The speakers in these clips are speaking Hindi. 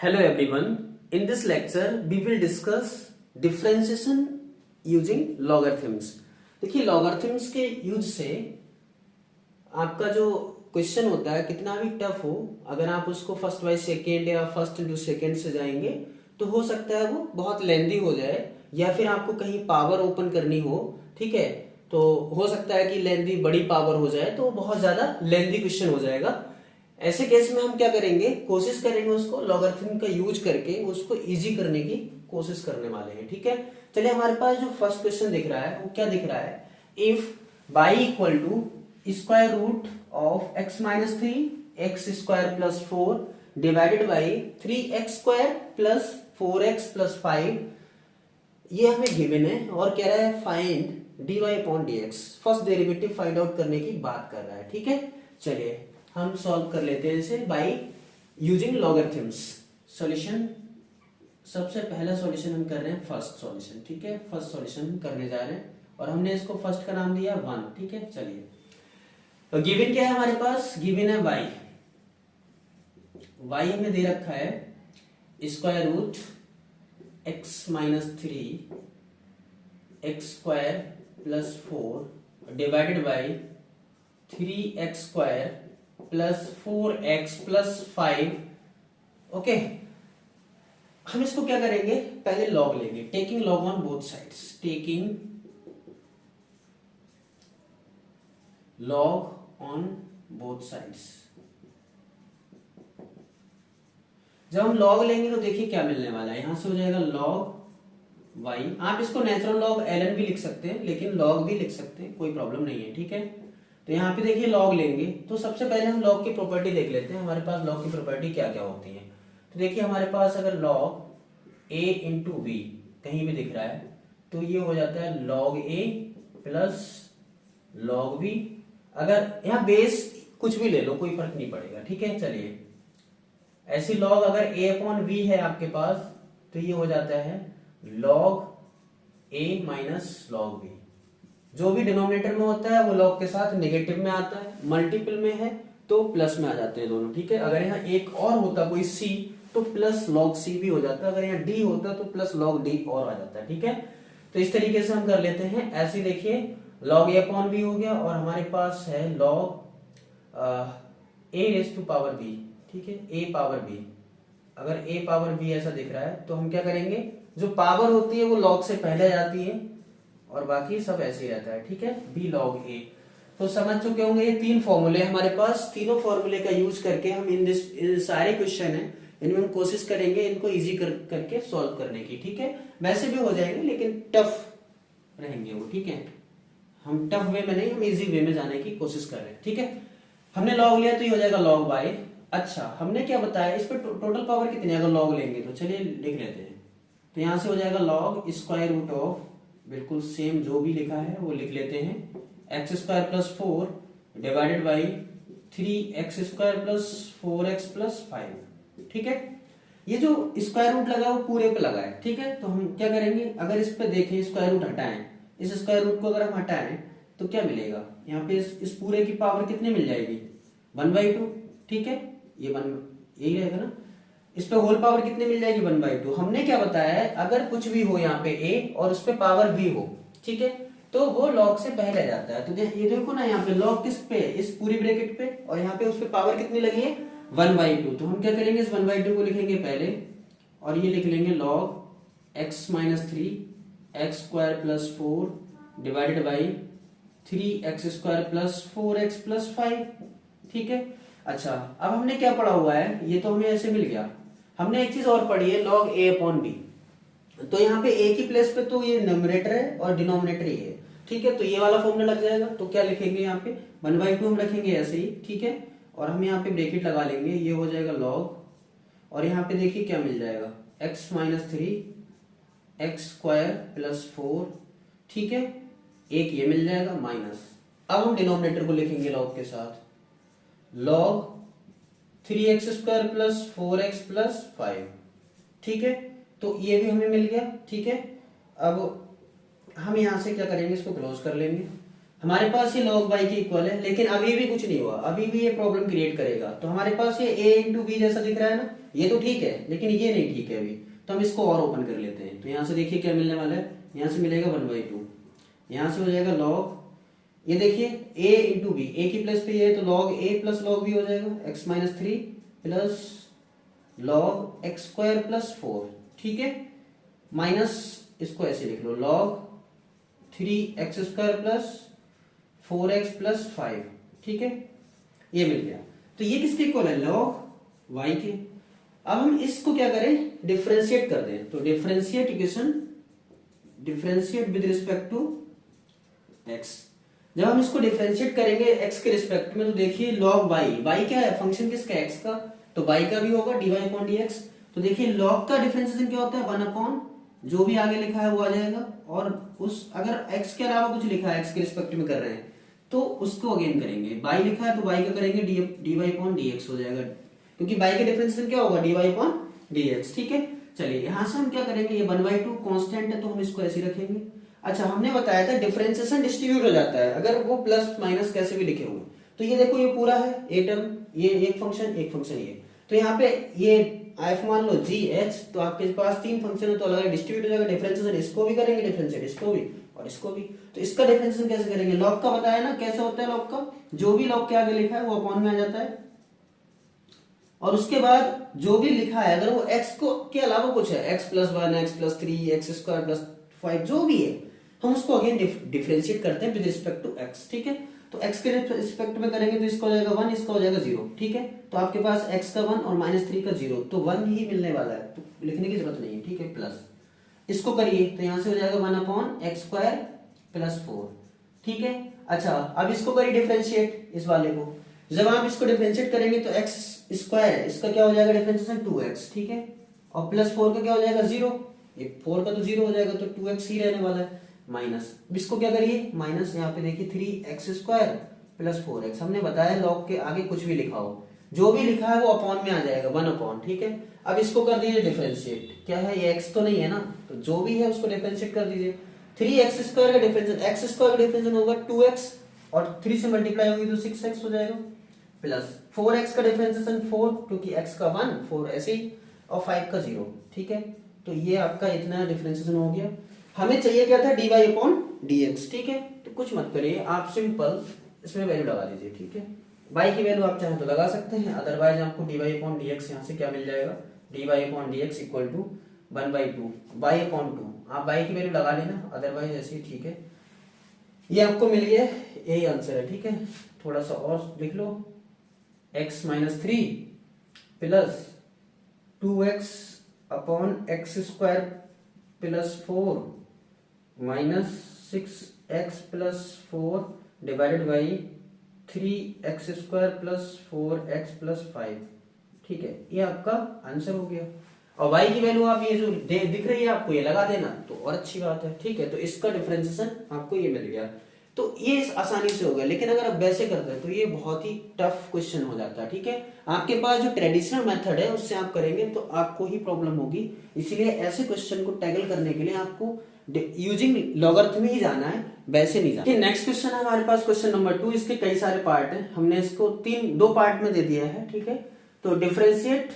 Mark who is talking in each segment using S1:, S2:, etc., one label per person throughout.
S1: Hello everyone. In this lecture, we will discuss differentiation using logarithms. देखिए logarithms के यूज से आपका जो क्वेश्चन होता है कितना भी टफ हो, अगर आप उसको फर्स्ट बाय सेकेंड या फर्स्ट इंटू सेकेंड से जाएंगे तो हो सकता है वो बहुत लेंदी हो जाए, या फिर आपको कहीं पावर ओपन करनी हो, ठीक है, तो हो सकता है कि लेंदी बड़ी पावर हो जाए तो बहुत ज्यादा लेंदी क्वेश्चन हो जाएगा। ऐसे केस में हम क्या करेंगे, कोशिश करेंगे उसको लॉगरिथम का यूज करके उसको इजी करने की कोशिश करने वाले हैं। ठीक है, चलिए हमारे पास जो फर्स्ट क्वेश्चन दिख रहा है वो क्या दिख रहा है, if y equal to square root of x minus three x square plus four divided by three x square plus four x plus five, ये हमें गिवन है और कह रहा है find dy upon dx, first derivative find out करने की बात कर रहा है। ठीक है, चलिए हम सॉल्व कर लेते हैं इसे बाय यूजिंग लॉगरिथम्स। सॉल्यूशन, सबसे पहला सॉल्यूशन हम कर रहे हैं फर्स्ट सॉल्यूशन। ठीक है, फर्स्ट सॉल्यूशन हम करने जा रहे हैं और हमने इसको फर्स्ट का नाम दिया 1। ठीक है, चलिए तो गिवन क्या है हमारे पास, गिवन है y। y हमें दे रखा है square root x minus three x square plus four divided by three x square plus four x plus five. Okay, हम इसको क्या करेंगे, पहले लॉग लेंगे, taking log on both sides, taking log on both sides. जब हम लॉग लेंगे तो देखिए क्या मिलने वाला है, यहां से हो जाएगा लॉग y। आप इसको नेचुरल लॉग ln भी लिख सकते हैं, लेकिन लॉग भी लिख सकते हैं, कोई प्रॉब्लम नहीं है। ठीक है, तो यहाँ पे देखिए लॉग लेंगे तो सबसे पहले हम लॉग की प्रॉपर्टी देख लेते हैं, हमारे पास लॉग की प्रॉपर्टी क्या क्या होती है। तो देखिए हमारे पास अगर लॉग a इंटू बी कहीं भी दिख रहा है तो ये हो जाता है log a plus log b। अगर यहाँ बेस कुछ भी ले लो कोई फर्क नहीं पड़ेगा। ठीक है, चलिए ऐसी लॉग अगर a अपॉन b है आपके पास तो ये हो जाता है log a minus log b। जो भी डिनोमिनेटर में होता है वो लॉग के साथ नेगेटिव में आता है, मल्टीपल में है तो प्लस में आ जाते हैं दोनों। ठीक है, अगर यहाँ एक और होता कोई c तो प्लस लॉग c भी हो जाता है, अगर यहाँ d होता तो प्लस लॉग d और आ जाता है। ठीक है, तो इस तरीके से हम कर लेते हैं। ऐसे देखिए लॉग a अपॉन b हो गया और हमारे पास है log a raise to power b। ठीक है, a पावर b, अगर a पावर b ऐसा दिख रहा है तो हम क्या करेंगे, जो पावर होती है वो लॉग से पहले जाती है और बाकी सब ऐसे ही रहता है। ठीक है, b log a। तो समझ चुके होंगे ये तीन फॉर्मूले हमारे पास, तीनों फॉर्मूले का यूज करके हम इन सारे क्वेश्चन है इनमें हम कोशिश करेंगे इनको इजी करके सॉल्व करने की। ठीक है, वैसे भी हो जाएंगे लेकिन टफ रहेंगे वो। ठीक है, हम टफ वे में नहीं, हम इजी वे में जाने की कोशिश कर रहे हैं। ठीक है, हमने लॉग लिया तो ये हो जाएगा लॉग बाय। अच्छा, हमने क्या बताया इस पर टोटल पावर कितनी है, अगर लॉग लेंगे तो चलिए लिख लेते हैं। तो यहां से हो जाएगा लॉग स्क्वायर रूट ऑफ, बिल्कुल सेम जो भी लिखा है वो लिख लेते हैं, x square plus four divided by three x square plus four x plus five. ठीक है, ये जो स्क्वायर रूट लगा वो पूरे पे लगा है। ठीक है, तो हम क्या करेंगे, अगर इस पे देखें स्क्वायर रूट हटाएं, इस स्क्वायर रूट को अगर हम हटाएं तो क्या मिलेगा, यहाँ पे इस पूरे की पावर कितनी मिल जाएगी, 1/2। ठीक है, ये यही रहेगा ना, इस पे होल पावर कितनी मिल जाएगी, 1/2। हमने क्या बताया है, अगर कुछ भी हो यहाँ पे a और उस पे पावर b हो, ठीक है, तो वो लॉग से पहले जाता है। तो ये देखो ना, यहाँ पे लॉग किस पे, इस पूरी ब्रैकेट पे, और यहाँ पे उस पे पावर कितनी लगी है, 1/2। तो हम क्या करेंगे, इस 1/2 को लिखेंगे पहले और ये लिख लेंगे log x minus three x square plus four divided by three x square plus four x plus five. ठीक है, अच्छा अब हमने क्या पढ़ा हुआ है, ये तो हमें ऐसे मिल गया। हमने एक चीज और पढ़ी है लॉग a अपॉन b, तो यहाँ पे a की प्लेस पे तो ये न्यूमरेटर है और डिनोमिनेटर ही है। ठीक है, तो ये वाला फॉर्मूला लग जाएगा, तो क्या लिखेंगे यहाँ पे 1/2 हम रखेंगे ऐसे ही। ठीक है, और हम यहाँ पे ब्रैकेट लगा लेंगे, ये हो जाएगा लॉग, और यहाँ पे देखिए क्या मिल जाएगा, x minus three x square plus four. ठीक है, एक ये मिल जाएगा माइनस, अब हम डिनोमिनेटर को लिखेंगे लॉग के साथ, log three x square plus four x plus five. ठीक है, तो ये भी हमें मिल गया। ठीक है, अब हम यहां से क्या करेंगे, इसको क्लोज कर लेंगे। हमारे पास ये log y के इक्वल है, लेकिन अभी भी कुछ नहीं हुआ, अभी भी ये प्रॉब्लम क्रिएट करेगा। तो हमारे पास ये a इंटू बी जैसा दिख रहा है ना, ये तो ठीक है लेकिन ये नहीं ठीक है अभी, तो हम इसको और ओपन कर लेते हैं। तो यहाँ से देखिए क्या मिलने वाला है, यहाँ से मिलेगा 1/2, यहाँ से हो जाएगा लॉग, ये देखिए a इंटू बी, ए की प्लस पे ये है तो log a plus log B हो जाएगा, x minus 3 plus log X square plus 4, ठीक है, माइनस इसको ऐसे लिख लो log 3x square plus 4x plus 5, ठीक है, ये मिल गया। तो ये किसके इक्वल है, लॉग y के। अब हम इसको क्या करें, डिफरेंशिएट कर दें। तो differentiate equation, differentiate with respect to x। जब हम इसको डिफरेंशिएट करेंगे x के रिस्पेक्ट में तो देखिए लॉग y क्या है, फंक्शन किसका, x का, तो y का भी होगा dy अपॉन dx। तो देखिए लॉग का डिफरेंशिएशन क्या होता है, 1 अपॉन जो भी आगे लिखा है वो आ जाएगा, और उस अगर x के अलावा कुछ लिखा है x के रिस्पेक्ट में कर रहे हैं तो उसको अगेन करेंगे, y लिखा है तो y का करेंगे dy अपॉन dx हो जाएगा, क्योंकि y का डिफरेंशिएशन क्या होगा, dy अपॉन dx, ठीक है। चलिए यहां से हम क्या करेंगे, ये 1/2 कांस्टेंट है तो हम इसको ऐसे रखेंगे। अच्छा हमने बताया था डिफरेंशिएशन डिस्ट्रीब्यूट हो जाता है अगर वो प्लस माइनस कैसे भी लिखे हुए, तो ये देखो ये पूरा है ए टर्म, ये एक फंक्शन ये, तो यहाँ पे ये एफ मान लो जी एच, तो आपके पास 3 फंक्शन है तो अलग डिस्ट्रीब्यूट हो जाएगा। डिफरेंशिएशन इसको भी करेंगे, डिफरेंशिएट इसको भी और इसको भी। तो इसका डिफरेंशिएशन कैसे करेंगे, लॉग का बताया ना कैसे होता है, लॉग का जो भी लॉग के आगे लिखा है वो अपॉन में आ जाता है, और उसके बाद जो भी लिखा है अगर वो x को के अलावा कुछ है, x plus 1, x plus 3, x square plus 5 जो भी है, हम उसको अगेन डिफरेंशिएट करते हैं विद रिस्पेक्ट टू x, ठीक है। तो x के रिस्पेक्ट में करेंगे तो इसका हो जाएगा 1, इसका हो जाएगा 0, ठीक है। तो आपके पास x का 1 और -3 का 0, तो 1 ही मिलने वाला है, तो लिखने की जरूरत नहीं है, ठीक है, प्लस इसको करिए तो यहां से हो जाएगा 1 अपॉन एक्स स्क्वायर प्लस 4, ठीक है। अच्छा अब इसको करिए डिफरेंशिएट, इस वाले को जब आप इसको डिफरेंशिएट करेंगे तो एक्स स्क्वायर है, इसका क्या हो जाएगा डिफरेंशिएशन 2x, ठीक है, और प्लस 4 का क्या हो जाएगा 0, ये 4 का तो 0 हो जाएगा तो 2x ही रहने वाला है, माइनस इसको क्या करिए माइनस, यहाँ पे देखिए 3x स्क्वायर प्लस 4x। हमने बताया लॉग के आगे कुछ भी लिखा हो, जो भी लिखा है वो अपॉन में आ जाएगा 1 अपॉन, ठीक है। अब इसको कर दीजिए डिफरेंशिएट, क्या है ये x तो नहीं है ना, तो जो भी है उसको डिफरेंशिएट कर दीजिए। 3x स्क्वायर का डिफरेंशिएशन, x स्क्वायर का डिफरेंशिएशन होगा 2x और 3 से मल्टीप्लाई होगी तो 6x हो जाएगा, प्लस 4x का डिफरेंशिएशन 4 क्योंकि x का 1 4 ऐसे ही, और 5 का 0, ठीक है। तो ये आपका इतना डिफरेंशिएशन हो गया। हमें चाहिए क्या था, dy अपॉन dx, ठीक है। तो कुछ मत करिए, आप सिंपल इसमें वैल्यू लगा दीजिए, ठीक है। y की वैल्यू आप चाहें तो लगा सकते हैं, अदरवाइज आपको dy अपॉन dx यहाँ से क्या मिल जाएगा, dy upon dx equal to 1/2 y upon 2, आप y की वैल्यू लगा लेना, अदरवाइज ऐसे ही ठीक है। ये आपको मिल गया, यही आंसर है, ठीक है। थोड़ा सा और लिख लो, x minus 3 plus 2x upon x square plus 4 minus 6x plus 4 divided by 3x square plus 4x plus 5, ठीक है, ये आपका आंसर हो गया। और y की वैल्यू आप ये जो दिख रही है आपको ये लगा देना तो और अच्छी बात है, ठीक है। तो इसका डिफरेंशिएशन आपको ये मिल गया, तो ये आसानी से हो गया। लेकिन अगर आप वैसे करते हैं तो ये बहुत ही टफ क्वेश्चन हो जाता है, ठीक है। आपके पास जो ट्रेडिशनल मेथड है उससे आप करेंगे तो आपको ही प्रॉब्लम होगी, इसलिए ऐसे क्वेश्चन को टैकल करने के लिए आपको यूजिंग लॉगरिथम ही जाना है, वैसे नहीं जाना। नेक्स्ट क्वेश्चन है हमारे पास क्वेश्चन नंबर 2। इसके कई सारे पार्ट हैं, हमने इसको 2 पार्ट में दे दिया है, ठीक है। तो डिफरेंशिएट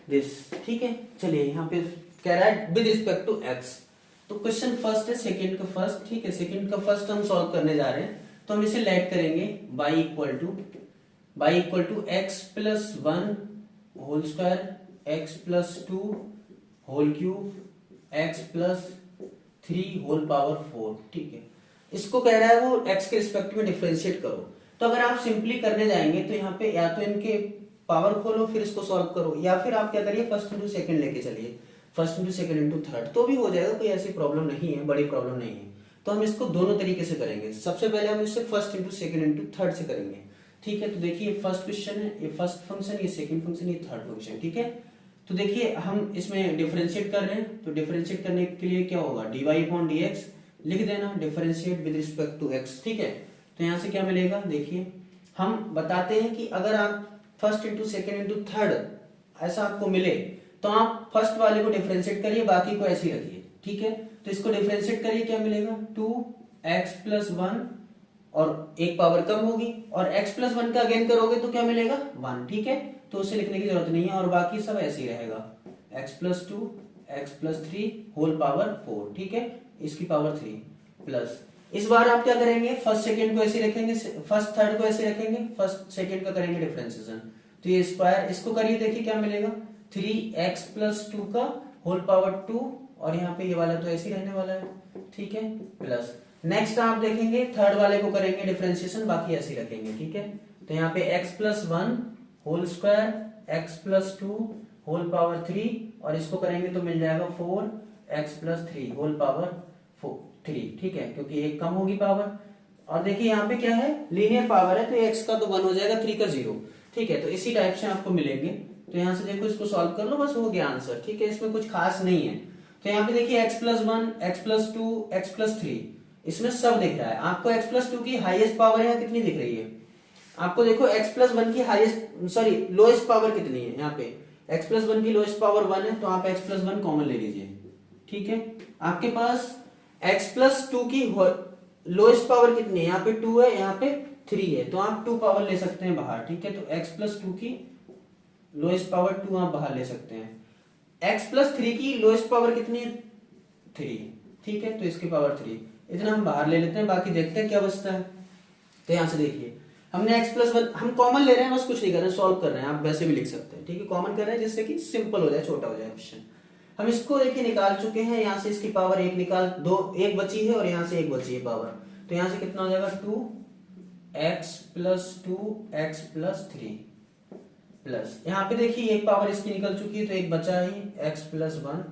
S1: दिस, ठीक है। चलिए यहाँ पे कह रहा है विद रिस्पेक्ट टू x, तो क्वेश्चन फर्स्ट है सेकंड का फर्स्ट, ठीक है। सेकंड का फर्स्ट हम सॉल्व करने जा रहे हैं, तो हम इसे लेट करेंगे y equal to x plus 1 whole square, x plus 2 whole cube, x plus 3 whole power 4, ठीक है। इसको कह रहा है वो x के रिस्पेक्ट में डिफरेंशिएट करो। तो अगर आप सिंपली करने जाएंगे तो यहाँ पे या तो इनके पावर खोलो फिर इसको सॉल्व करो, या फिर आप क्या करिए फर्स्ट इंटू सेकंड लेके चलिए, first into second into third, तो भी हो जाएगा, कोई ऐसी प्रॉब्लम नहीं है, बड़ी प्रॉब्लम नहीं है। तो हम इसको दोनों तरीके से करेंगे। सबसे पहले हम इसे first into second into third से करेंगे, ठीक है। तो देखिए फर्स्ट क्वेश्चन है, ये फर्स्ट फंक्शन, ये सेकंड फंक्शन, ये थर्ड फंक्शन, ठीक है। तो देखिए हम इसमें डिफरेंशिएट कर रहे हैं, तो डिफरेंशिएट करने के लिए क्या होगा, dy अपॉन dx लिख देना, differentiate with respect to x, ठीक है। तो यहाँ से क्या मिलेगा, देखिए हम बताते हैं कि अगर आप first into second into third ऐसा आपको मिले तो आप फर्स्ट वाले को डिफरेंशिएट करिए, बाकी को ऐसे ही रखिए, ठीक है। तो इसको डिफरेंशिएट करिए, क्या मिलेगा 2x प्लस 1 और एक पावर कम होगी, और x प्लस 1 का अगेन करोगे तो क्या मिलेगा 1, ठीक है। तो उसे लिखने की जरूरत नहीं है, और बाकी सब ऐसे ही रहेगा, x+2 x+3 होल पावर 4, ठीक है, इसकी पावर 3 प्लस। इस बार आप क्या करेंगे, फर्स्ट सेकंड को ऐसे रखेंगे, फर्स्ट थर्ड को ऐसे रखेंगे, फर्स्ट सेकंड का करेंगे डिफरेंशिएशन, तो ये स्क्वायर, इसको करिए, देखिए क्या मिलेगा, 3x+2 का होल पावर 2, और यहाँ पे ये वाला तो ऐसे ही रहने वाला है, ठीक है, प्लस। नेक्स्ट आप देखेंगे थर्ड वाले को करेंगे डिफरेंशिएशन, बाकी ऐसे ही रखेंगे, ठीक है, तो यहाँ पे x+1 whole square x+2 whole power 3, और इसको करेंगे तो मिल जाएगा 4x+3 होल पावर 3, ठीक है, क्योंकि एक कम होगी पावर। और देखिए यहाँ पे क्या है, लीनियर पावर है, तो x का तो 1 हो जाएगा, 3 का 0, ठीक है, तो इसी टाइप से आपको मिलेंगे। तो यहाँ से देखो इसको सॉल्व कर लो, बस हो गया आंसर, ठीक है, इसमें कुछ खास नहीं है। तो यहाँ पे देखिए x+1 x+2 x+3, इसमें सब दिख रहा है आपको। x+2 की हाईएस्ट पावर यहाँ कितनी दिख रही है आपको, देखो x+1 की हाईएस्ट, सॉरी लोएस्ट पावर कितनी है, यहाँ पे x+1 की लोएस्ट पावर 1 है, तो आप x+1 कॉमन ले लीजिए, ठीक है। आपके पास x+2 की लोएस्ट पावर कितनी है, यहाँ पे 2 है, यहाँ पे 3 है, तो आप 2 पावर ले सकते हैं बाहर, ठीक है, तो x+2 की लोएस्ट पावर 2 आप बाहर ले सकते हैं। x+3 की लोएस्ट पावर कितनी है, 3, ठीक है, तो इसकी पावर 3, इतना हम बाहर ले लेते हैं, बाकी देखते हैं क्या बचता है। तो यहां से देखिए हमने x+1 हम कॉमन ले रहे हैं, बस कुछ नहीं कर रहे हैं, सॉल्व कर रहे हैं, आप वैसे भी लिख सकते हैं, ठीक है, कॉमन कर रहे हैं जिससे कि सिंपल हो जाए, छोटा हो जाए क्वेश्चन। हम इसको देखिए निकाल चुके हैं, यहाँ से इसकी पावर 1 निकाल, 2 एक बची है, और यहाँ से 1 बची है पावर, तो यहाँ से कितना हो जाएगा, 2x+2 x+3 प्लस। यहाँ पे देखिए एक पावर इसकी निकल चुकी है, तो एक बचा ही x+1,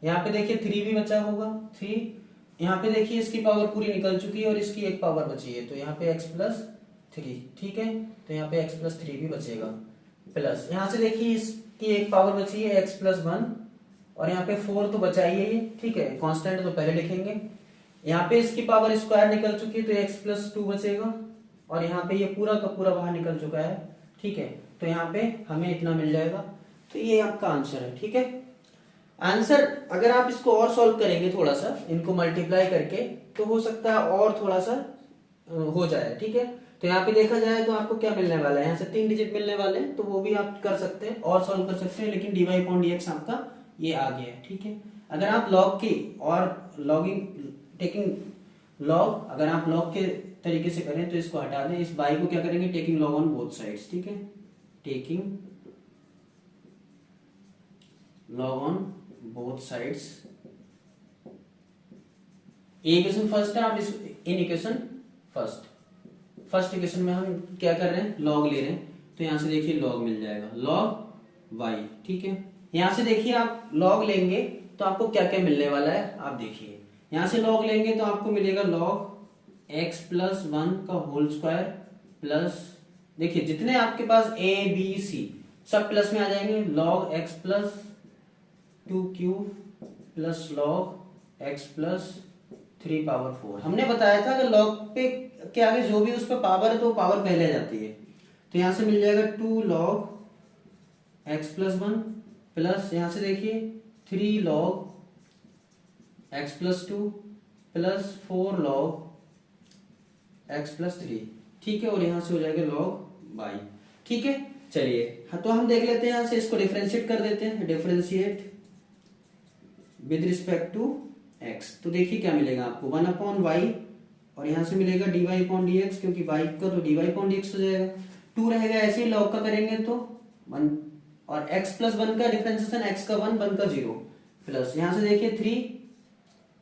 S1: यहाँ पे देखिए 3 भी बचा होगा, 3, यहाँ पे देखिए इसकी पावर पूरी निकल चुकी है, और इसकी एक पावर बची है, तो यहाँ पे x+3, ठीक है, तो यहाँ पे x+3 भी बचेगा, प्लस यहाँ से देखिए इसकी एक पावर बची है x+1, और यहाँ पे 4 तो बचा ही है ये, ठीक है, कांस्टेंट तो पहले लिखेंगे। यहाँ पे इसकी पावर स्क्वायर निकल चुकी है, तो x+2 बचेगा, और यहाँ पे ये पूरा का पूरा बाहर निकल चुका है, ठीक है, तो यहाँ पे हमें इतना मिल जाएगा। तो ये आपका आंसर है, ठीक है। आंसर अगर आप इसको और सॉल्व करेंगे थोड़ा सा, इनको मल्टीप्लाई करके, तो हो सकता है और थोड़ा सा हो जाए, ठीक है। तो यहाँ पे देखा जाए तो आपको क्या मिलने वाला है, यहाँ से 3 डिजिट मिलने वाले हैं, तो वो भी आप कर सकते हैं और सॉल्व कर सकते हैं, लेकिन dy/dx आपका ये आ गया है, ठीक है। अगर आप लॉग की और टेकिंग लॉग, अगर आप लॉग के तरीके से करें तो इसको हटा दें, इस बाई को क्या करेंगे, taking log on both sides, ठीक है, taking log on both sides. Equation first है, आप इस इन इक्वेशन फर्स्ट इक्वेशन में हम क्या कर रहे हैं, लॉग ले रहे हैं, तो यहां से देखिए लॉग मिल जाएगा, लॉग y, ठीक है। यहां से देखिए आप लॉग लेंगे तो आपको क्या क्या मिलने वाला है, आप देखिए यहां से लॉग लेंगे तो आपको मिलेगा लॉग x+1 का होल स्क्वायर प्लस, देखिए जितने आपके पास a b c सब प्लस में आ जाएंगे, log x+2 cube plus log x+3 power 4। हमने बताया था कि लॉग पे के आगे जो भी उस पर पावर है तो पावर पहले आ जाती है, तो यहां से मिल जाएगा 2 लॉग x+1 प्लस यहां से देखिए 3 log x+2 plus 4 log x+3, ठीक है, और यहां से हो जाएगा लॉग y, ठीक है। चलिए हाँ, तो हम देख लेते हैं, यहां से इसको डिफरेंशिएट कर देते हैं, differentiate with respect to x, तो देखिए क्या मिलेगा आपको 1/y, और यहां से मिलेगा dy/dx, क्योंकि y का तो dy/dx हो जाएगा, 2 रहेगा, ऐसे ही लॉग का करेंगे तो 1, और x+1 का डिफरेंशिएशन x का 1 का 0 प्लस यहां से देखिए 3,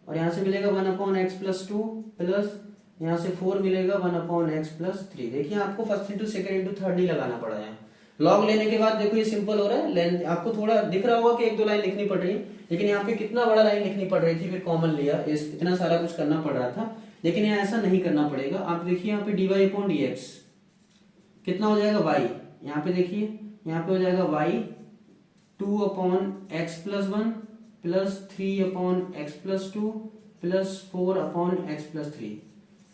S1: और यहां से मिलेगा 1/x+2 प्लस यहां से 4 मिलेगा 1/x+3। देखिए आपको first into second into third नहीं लगाना पड़ा है, लॉग लेने के बाद देखो ये सिंपल हो रहा है। लेंथ आपको थोड़ा दिख रहा होगा कि 1-2 लाइन लिखनी पड़ रही है, लेकिन यहाँ पे कितना बड़ा लाइन लिखनी पड़ रही थी, फिर कॉमन लिया, इतना सारा कुछ करना पड़ रहा था, लेकिन यहाँ ऐसा नहीं करना पड़ेगा। आप देखिए यहाँ पे dy/dx कितना हो जाएगा y, यहाँ पे देखिए यहाँ पे हो जाएगा y 2/x+1 plus 3/x+2 plus 4/x+3।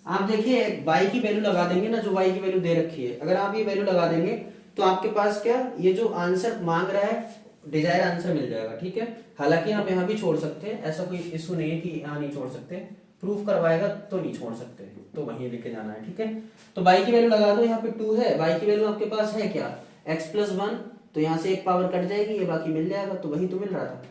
S1: आप देखिए y की वैल्यू लगा देंगे ना, जो y की वैल्यू दे रखी है, अगर आप ये वैल्यू लगा देंगे तो आपके पास क्या, ये जो आंसर मांग रहा है डिजायर आंसर मिल जाएगा, ठीक है। हालांकि आप यहाँ भी छोड़ सकते हैं, ऐसा कोई इशू नहीं है कि यहाँ नहीं छोड़ सकते, प्रूफ करवाएगा तो नहीं छोड़ सकते, तो वहीं लेके जाना है, ठीक है। तो y की वैल्यू लगा दो, यहाँ पे 2 है, y की वैल्यू आपके पास है क्या, x+1 तो यहाँ से एक पावर कट जाएगी, ये बाकी मिल जाएगा, तो वही तो मिल रहा था।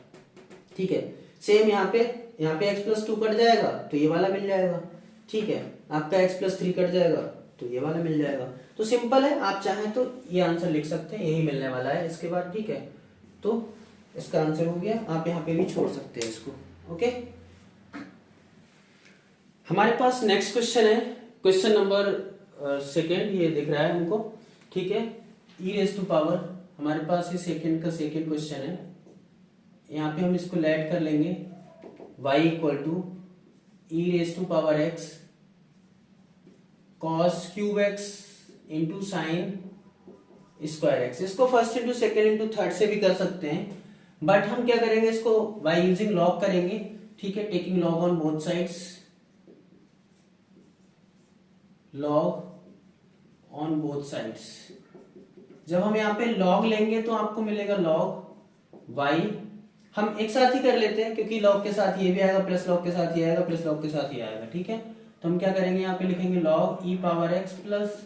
S1: ठीक है, सेम यहाँ पे x+2 कट जाएगा तो ये वाला मिल जाएगा। ठीक है, आपका x+3 कट जाएगा तो ये वाला मिल जाएगा। तो सिंपल है, आप चाहें तो ये आंसर लिख सकते हैं, यही मिलने वाला है इसके बाद। ठीक है, तो इसका आंसर हो गया, आप यहाँ पे भी छोड़ सकते हैं इसको। ओके, हमारे पास नेक्स्ट क्वेश्चन है, क्वेश्चन नंबर सेकेंड, ये दिख रहा है हमको। ठीक है, e⁻, हमारे पास ये सेकेंड का सेकेंड क्वेश्चन है। यहाँ पे हम इसको लेट कर लेंगे, y = e⁻x cos³ into sin² x। इसको first into second into third से भी कर सकते हैं, बट हम क्या करेंगे, इसको बाय यूजिंग लॉग करेंगे। ठीक है, taking log on both sides, log on both sides. जब हम यहाँ पे लॉग लेंगे तो आपको मिलेगा log y। हम एक साथ ही कर लेते हैं क्योंकि लॉग के साथ ये भी आएगा, प्लस लॉग के साथ ये आएगा, प्लस लॉग के साथ ये आएगा। ठीक है, तो हम क्या करेंगे, यहाँ पे लिखेंगे log e⁻x plus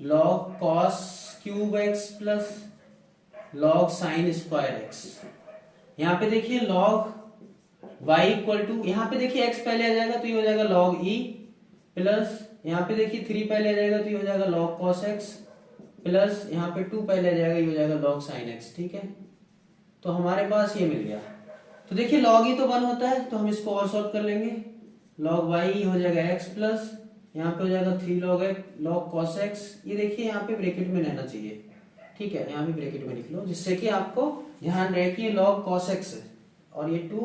S1: log cos³ plus log sin²x। यहाँ पे देखिए log y = यहाँ पे देखिए x पहले आ जाएगा तो ये हो जाएगा log e, प्लस यहाँ पे देखिए 3 पहले आ जाएगा तो ये हो जाएगा log cos x, प्लस यहाँ पे 2 पहले आ जाएगा, ये हो जाएगा log sin x। ठीक है, तो हमारे पास ये मिल गया। तो देखिए log e तो 1 होता है, तो हम इसको और सॉल्व कर लेंगे। log y हो जाएगा x प्लस यहाँ पे हो जाएगा 3 log cos x। ये देखिए यहाँ पे ब्रैकेट में रहना चाहिए। ठीक है, यहाँ भी ब्रैकेट में लिख लो, जिससे कि आपको ध्यान रहे कि ये log cos x है और ये 2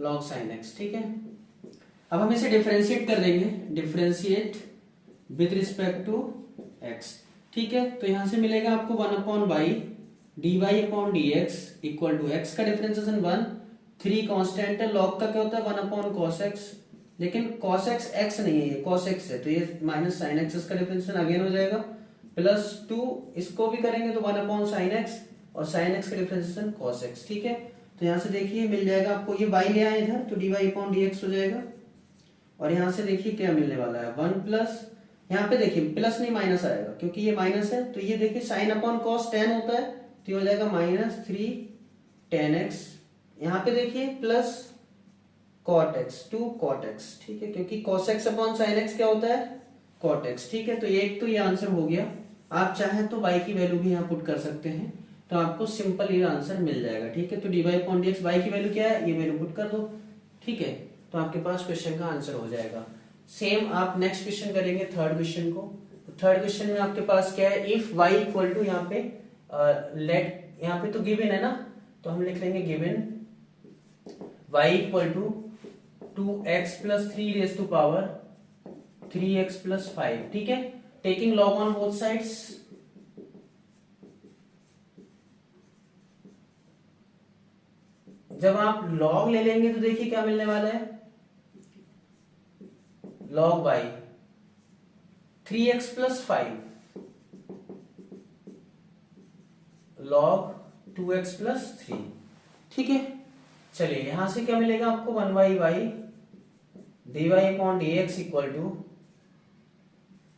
S1: log sin x। ठीक है, अब हम इसे डिफरेंशिएट कर देंगे, differentiate with respect to x। ठीक है, तो यहां से मिलेगा आपको 1/y dy/dx equal to x का डिफरेंशिएशन 1, 3 कांस्टेंट है, log का क्या होता है 1/cos x, लेकिन cos x x नहीं है, ये cos x है, तो ये माइनस sin x, इसका डिफरेंशिएशन अगेन हो जाएगा, प्लस 2 इसको भी करेंगे तो 1/sin x और sin x का डिफरेंशिएशन cos x। ठीक है, तो यहाँ से देखिए मिल जाएगा आपको, ये y ले आए इधर तो dy/dx हो जाएगा, और यहाँ से देखिए क्या मिलने वाला है 1 प्लस, यहाँ पे देखिए प्लस नहीं माइनस आएगा क्योंकि ये माइनस है, तो ये देखिए sin/cos 10 होता है तो ये हो जाएगा -3 tan x। यहाँ पे देखिए plus cot x 2 cot x। ठीक है, क्योंकि cos x/sin x क्या होता है cot x। ठीक है, तो ये आंसर हो गया। आप चाहें तो y की वैल्यू भी यहाँ पुट कर सकते हैं, तो आपको सिंपल ये आंसर मिल जाएगा। ठीक है, तो dy/dx y की वैल्यू क्या है, ये वैल्यू पुट कर दो। ठीक है, तो आपके पास क्वेश्चन का आंसर हो जाएगा। सेम आप नेक्स्ट क्वेश्चन करेंगे, थर्ड क्वेश्चन को। थर्ड क्वेश्चन में आपके पास क्या है, इफ y इक्वल टू यहाँ पे लेट, यहाँ पे तो गिवन है ना, तो हम लिख लेंगे given y equal to 2x + 3 + 5। ठीक है, taking log on both sides, जब आप लॉग ले लेंगे तो देखिए क्या मिलने वाला है, log y 3x + 5 log 2x + 3। ठीक है, चलिए यहां से क्या मिलेगा आपको 1/y dy/dx equal to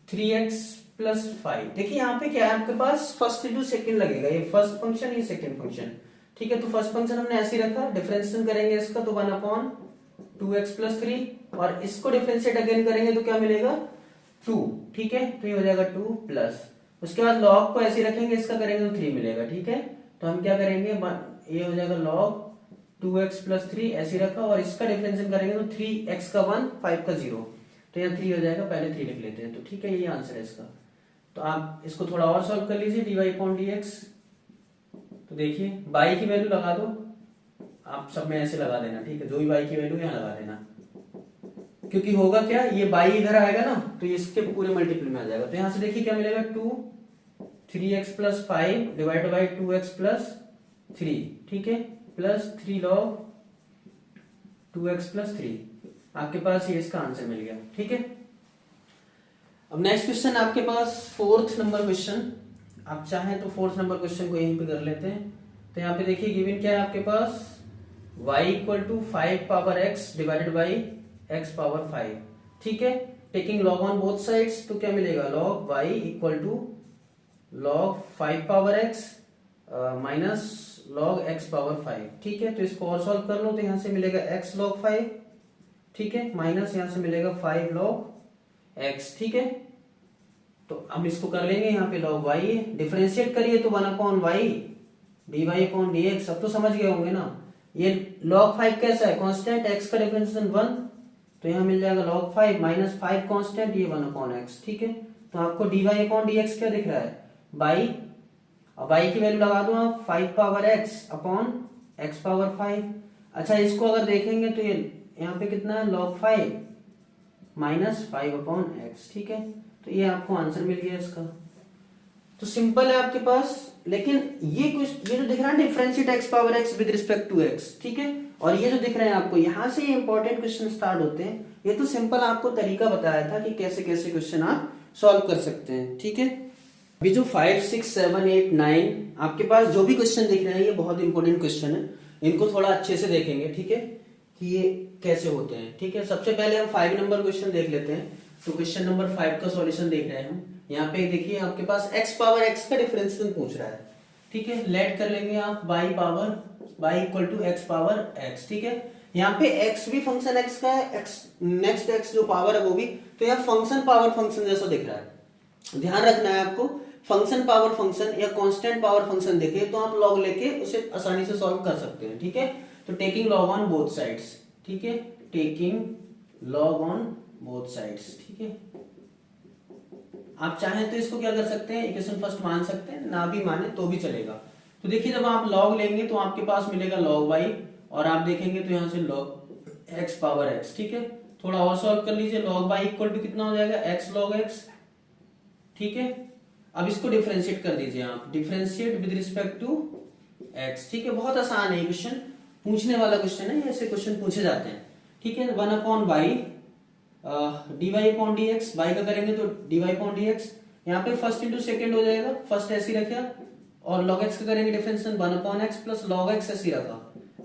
S1: 3x + 5। देखिए यहाँ पे क्या है आपके पास, फर्स्ट इंटू सेकेंड लगेगा, ये फर्स्ट फंक्शन ये सेकेंड फंक्शन। ठीक है, तो फर्स्ट फंक्शन हमने ऐसे ही रखा, डिफरेंशिएशन करेंगे इसका तो 1/2x + 3, और इसको डिफरेंशिएट अगेन करेंगे तो क्या मिलेगा 2। ठीक है, तो ये हो जाएगा 2 प्लस, उसके बाद log को ऐसे रखेंगे, इसका करेंगे तो 3 मिलेगा। ठीक है, तो हम क्या करेंगे, ये हो जाएगा log 2x + 3 ऐसे रखा, और इसका डिफरेंशिएट करेंगे तो 3x का 1 5 का 0, तो यहाँ 3 हो जाएगा, पहले 3 लिख लेते हैं। तो ठीक है, ये आंसर है इसका। तो आप इसको थोड़ा और सॉल्व कर लीजिए, dy/dx। तो देखिए y की वैल्यू लगा दो, आप सब में ऐसे लगा देना। ठीक है, जो भी y की वैल्यू यहाँ लगा देना, क्योंकि होगा क्या, ये y इधर आएगा ना तो ये इसके पूरे मल्टीपल में आ जाएगा। तो यहाँ से देखिए क्या मिलेगा 2 3x + 5 डिवाइड बाई 2x + 3। ठीक है, प्लस 3 log 2x + 3, आपके पास ये इसका आंसर मिल गया। ठीक है, अब नेक्स्ट क्वेश्चन आपके पास फोर्थ नंबर क्वेश्चन, आप चाहें तो फोर्थ नंबर क्वेश्चन को यहीं पे कर लेते हैं। तो यहाँ पे देखिए गिवन क्या है आपके पास, y = 5x divided by x⁻⁵। ठीक है, taking log on both sides, तो क्या मिलेगा log y equal to log 5x minus log x power 5, ठीक है। तो इसको और सॉल्व कर लो, तो यहाँ से मिलेगा x log 5, ठीक है, माइनस यहाँ से मिलेगा 5 log x, ठीक है। तो अब इसको कर लेंगे, यहाँ पे log y है, डिफरेंशिएट करिए तो 1/y dy/dx। अब तो समझ गए होंगे ना। ये log 5 कैसा है, कांस्टेंट, x का डिफरेंशिएशन 1, तो यहाँ मिल जाएगा log 5 माइनस 5 कांस्टेंट, ये 1/x, ठीक है। तो आपको dy/dx क्या दिख रहा है, बाई, अब y की वैल्यू लगा दो आप, 5 power x upon x power 5। अच्छा, इसको अगर देखेंगे तो ये यहाँ पे कितना है, log 5 माइनस 5/x, ठीक है। तो ये आपको आंसर मिल गया इसका। तो सिंपल है आपके पास, लेकिन ये जो दिख रहा है differentiate x power x with respect to x, ठीक है, और ये जो दिख रहे हैं आपको, यहाँ से ये इंपॉर्टेंट क्वेश्चन स्टार्ट होते हैं। ये तो सिंपल आपको तरीका बताया था कि कैसे कैसे क्वेश्चन आप सॉल्व कर सकते हैं, ठीक है। अभी जो 5, 6, 7, 8, 9 आपके पास जो भी क्वेश्चन दिख रहे हैं, ये बहुत इंपॉर्टेंट क्वेश्चन है, इनको थोड़ा अच्छे से देखेंगे, ठीक है, कि ये कैसे होते हैं, ठीक है। सबसे पहले हम 5 नंबर क्वेश्चन देख लेते हैं। तो क्वेश्चन नंबर 5 का सॉल्यूशन देख रहे हैं हम। यहाँ पे देखिए आपके पास x पावर x का डिफरेंशियल पूछ रहा है, ठीक है। लेट कर लेंगे आप y equal to x power x, ठीक है। यहाँ पे x भी फंक्शन x का है, x नेक्स्ट x जो पावर है वो भी, तो यहाँ फंक्शन पावर फंक्शन जैसा दिख रहा है। ध्यान रखना है आपको, फंक्शन पावर फंक्शन या कांस्टेंट पावर फंक्शन देखे तो आप लॉग लेके उसे आसानी से सॉल्व कर सकते हैं, ठीक है। तो taking log on both sides, ठीक है, taking log on both sides, ठीक है। आप चाहें तो इसको क्या कर सकते हैं, इक्वेशन फर्स्ट मान सकते हैं, ना भी माने तो भी चलेगा। तो देखिए जब आप लॉग लेंगे तो आपके पास मिलेगा log y, और आप देखेंगे तो यहाँ से log x पावर x, ठीक है। थोड़ा और सॉल्व कर लीजिए, log y इक्वल टू कितना हो जाएगा, x log x, ठीक है। अब इसको डिफरेंशिएट कर दीजिए आप, differentiate with respect to x, ठीक है। बहुत आसान है ये क्वेश्चन, पूछने वाला क्वेश्चन है, ऐसे क्वेश्चन पूछे जाते हैं, ठीक है। 1/y dy/dx, y का करेंगे तो dy/dx, यहाँ पे फर्स्ट इंटू सेकेंड हो जाएगा, फर्स्ट ऐसे ही रखा, और log x का करेंगे differentiation 1/x plus log x ऐसे ही रखा,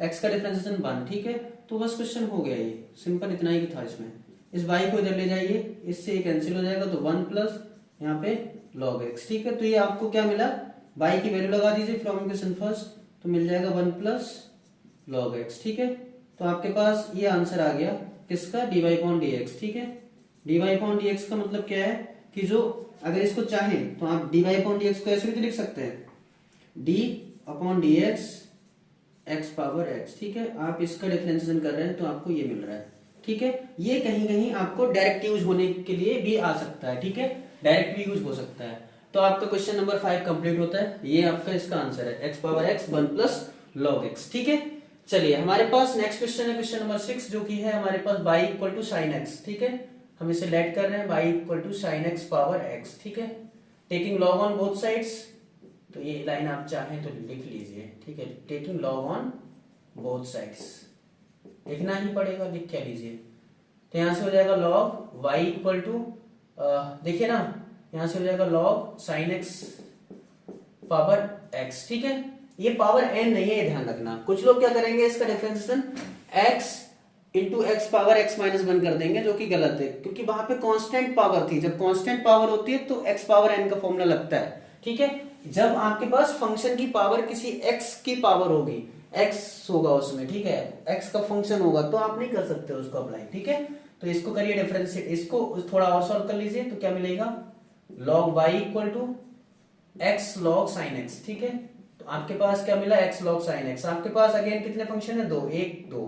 S1: x का डिफरेंशिएशन 1, ठीक है। तो बस क्वेश्चन हो गया, ये सिंपल इतना ही था इसमें। इस y को इधर ले जाइए, इससे ये कैंसिल हो जाएगा, तो 1 प्लस यहाँ पे log x, ठीक है। तो ये आपको क्या मिला, y की वैल्यू लगा दीजिए फ्रॉम इक्वेशन फर्स्ट, तो मिल जाएगा 1 प्लस log x, ठीक है। तो आपके पास ये आंसर आ गया किसका, dy/dx, ठीक है। dy/dx का मतलब क्या है कि जो अगर इसको चाहें तो आप dy/dx को ऐसे भी तो लिख सकते हैं, d/dx x पावर x, ठीक है। आप इसका डिफरेंशिएशन कर रहे हैं तो आपको ये मिल रहा है, ठीक है। ये कहीं कहीं आपको डायरेक्ट यूज होने के लिए भी आ सकता है, ठीक है, डायरेक्ट भी यूज हो सकता है। तो आपका क्वेश्चन नंबर 5 कंप्लीट होता है, ये आपका इसका आंसर है, x power x 1 plus log x, ठीक है। चलिए हमारे पास नेक्स्ट क्वेश्चन है, क्वेश्चन नंबर 6, जो कि है हमारे पास y equal to sine x, ठीक है। हम इसे लेट कर रहे हैं, y equal to sine x power x, ठीक है, taking log on both sides. तो ये लाइन आप चाहें तो लिख लीजिए, ठीक है, taking log on both sides, लिखना ही पड़ेगा, लिख क्या लीजिए। तो यहां से हो जाएगा log y इक्वल टू, देखिए ना, यहां से हो जाएगा log sine x power x, ठीक है। ये पावर n नहीं है, ध्यान रखना। कुछ लोग क्या करेंगे, इसका differentiation x into x power x minus 1 कर देंगे, जो कि गलत है, क्योंकि वहां पे कांस्टेंट पावर थी। जब कांस्टेंट पावर होती है तो x पावर n का फॉर्मूला लगता है, ठीक है। जब आपके पास फंक्शन की पावर किसी x की पावर होगी, x होगा उसमें, ठीक है, x का फंक्शन होगा, तो आप नहीं कर सकते उसको अप्लाई, ठीक है। तो इसको करिए डिफरेंशिएट, इसको थोड़ा और सॉल्व कर लीजिए, तो क्या मिलेगा, log y equal to x log sin x, ठीक है। तो आपके पास क्या मिला, x log sin x। आपके पास अगेन कितने फंक्शन है, 2, 1, 2,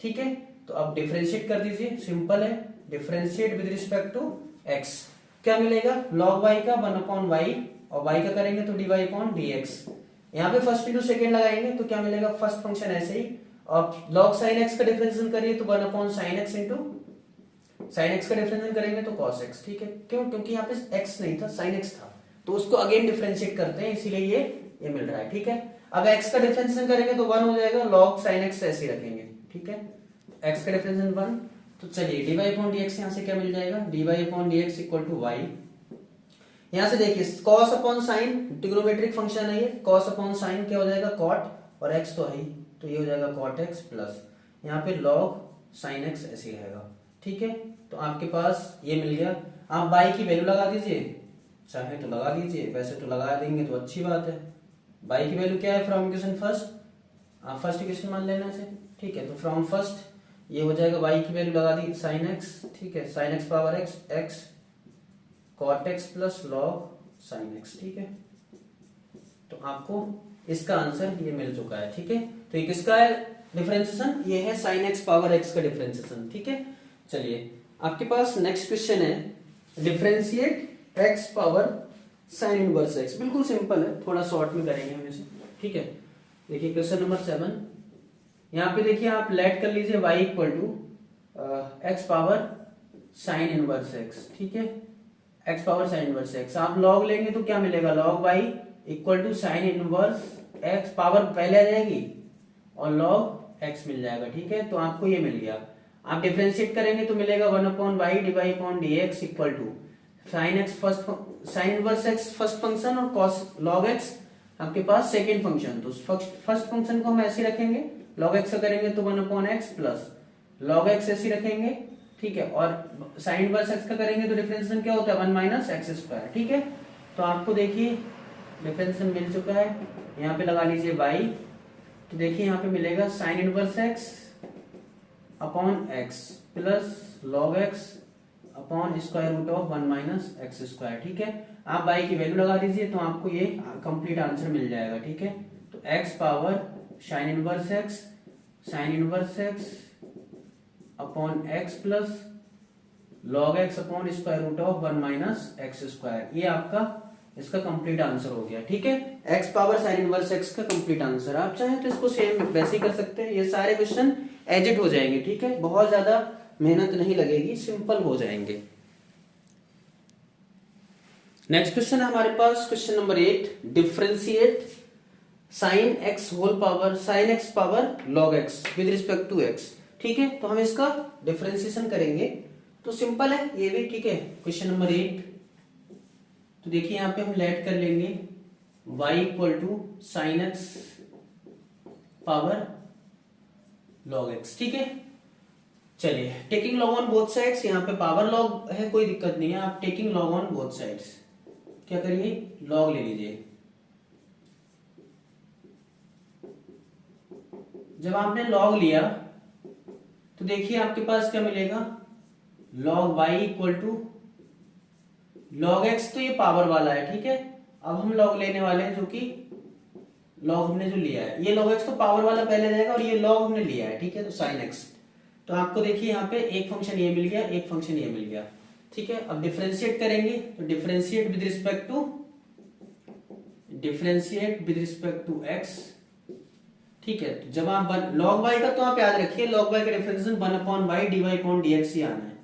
S1: ठीक है। तो अब डिफरेंशिएट कर दीजिए, सिंपल है, differentiate with respect to x, क्या मिलेगा, log y का 1/y, और y का करेंगे तो dy/dx। यहाँ पे फर्स्ट इंटू सेकेंड लगाएंगे तो क्या मिलेगा, फर्स्ट फंक्शन ऐसे ही, और log sin x का डिफरेंशिएशन करिए तो 1/sin x into sin x का डिफरेंशिएशन करेंगे तो cos x, ठीक है। क्यों, क्योंकि यहाँ पे x नहीं था, sin x था, तो उसको अगेन डिफरेंशिएट करते हैं, इसीलिए ये मिल रहा है, ठीक है। अब x का डिफरेंशिएशन करेंगे तो 1 हो जाएगा, log sin x ऐसे ही रखेंगे, ठीक है, x का डिफरेंशिएशन 1। तो चलिए dy/dx यहाँ से क्या मिल जाएगा, dy/dx इक्वल टू y, यहाँ से देखिए cos upon sine trigonometric function है ये, cos अपॉन साइन क्या हो जाएगा, cot, और x तो है ही, तो ये हो जाएगा cot x प्लस यहाँ पे log sin x ऐसे ही रहेगा, ठीक है। तो आपके पास ये मिल गया। आप y की वैल्यू लगा दीजिए, चाहे तो लगा दीजिए, वैसे तो लगा देंगे तो अच्छी बात है, y की वैल्यू क्या है फ्रॉम इक्वेशन फर्स्ट, आप फर्स्ट इक्वेशन मान लेना इसे, ठीक है। तो फ्रॉम फर्स्ट ये हो जाएगा y की वैल्यू लगा दी साइन x, ठीक है, sine x power x, x cot x plus log sine x, ठीक है। तो आपको इसका आंसर ये मिल चुका है, ठीक है। तो ये किसका है डिफरेंशिएशन, ये है साइन x पावर x का डिफरेंशिएशन, ठीक है। चलिए आपके पास नेक्स्ट क्वेश्चन है differentiate x power sine inverse x, बिल्कुल सिंपल है, थोड़ा शॉर्ट में करेंगे हम इसे, ठीक है। देखिए क्वेश्चन नंबर 7, यहाँ पे देखिए आप लेट कर लीजिए y equal to x power sine inverse x, ठीक है, x power sine inverse x। आप लॉग लेंगे तो क्या मिलेगा, log y equal to sine inverse x, power पहले आ जाएगी और लॉग x मिल जाएगा, ठीक है। तो आपको ये मिल गया। आप डिफरेंशिएट करेंगे तो मिलेगा 1/y divide upon dx equal to sine x first, sine inverse x first function और cos log x आपके पास सेकेंड फंक्शन। तो फर्स्ट फंक्शन को हम ऐसे रखेंगे, log x का करेंगे तो 1/x प्लस log x ऐसे रखेंगे, ठीक है। और साइन इनवर्स x का करेंगे तो डिफरेंशिएशन क्या होता है 1 माइनस एक्स स्क्वायर, ठीक है। तो आपको देखिए डिफरेंशिएशन मिल चुका है, यहाँ पे लगा लीजिए y, तो देखिए यहाँ पे मिलेगा sine inverse x upon x plus log x upon square root of 1 minus x square, ठीक है। आप y की वैल्यू लगा दीजिए तो आपको ये कंप्लीट आंसर मिल जाएगा, ठीक है। तो x power sine inverse x, sine inverse x upon x plus log x upon square root of 1 minus x square, ये आपका इसका कंप्लीट आंसर हो गया, ठीक है। x power sine inverse x का कंप्लीट आंसर। आप चाहें तो इसको सेम वैसे ही कर सकते हैं, ये सारे क्वेश्चन एडिट हो जाएंगे, ठीक है, बहुत ज्यादा मेहनत नहीं लगेगी, सिंपल हो जाएंगे। नेक्स्ट क्वेश्चन है हमारे पास question number 8, differentiate sine x whole power sine x power log x with respect to x, ठीक है। तो हम इसका डिफरेंशिएशन करेंगे, तो सिंपल है ये भी, ठीक है। क्वेश्चन नंबर 8, तो देखिए यहाँ पे हम लेट कर लेंगे y equal to sine x power log x, ठीक है। चलिए taking log on both sides, यहाँ पे पावर लॉग है कोई दिक्कत नहीं है, आप taking log on both sides क्या करिए, लॉग ले लीजिए। जब आपने लॉग लिया तो देखिए आपके पास क्या मिलेगा, log y equal to log x, तो ये पावर वाला है, ठीक है। अब हम log लेने वाले हैं, जो कि log हमने जो लिया है, ये log x तो पावर वाला पहले जाएगा और ये log हमने लिया है, ठीक है। तो sin x, तो आपको देखिए यहाँ पे एक फंक्शन ये मिल गया, एक फंक्शन ये मिल गया, ठीक है। अब डिफरेंशिएट करेंगे तो differentiate with respect to x, ठीक है। तो जब आप log y का, तो आप याद रखिए log y का differentiation 1/y dy upon dx ही आना है,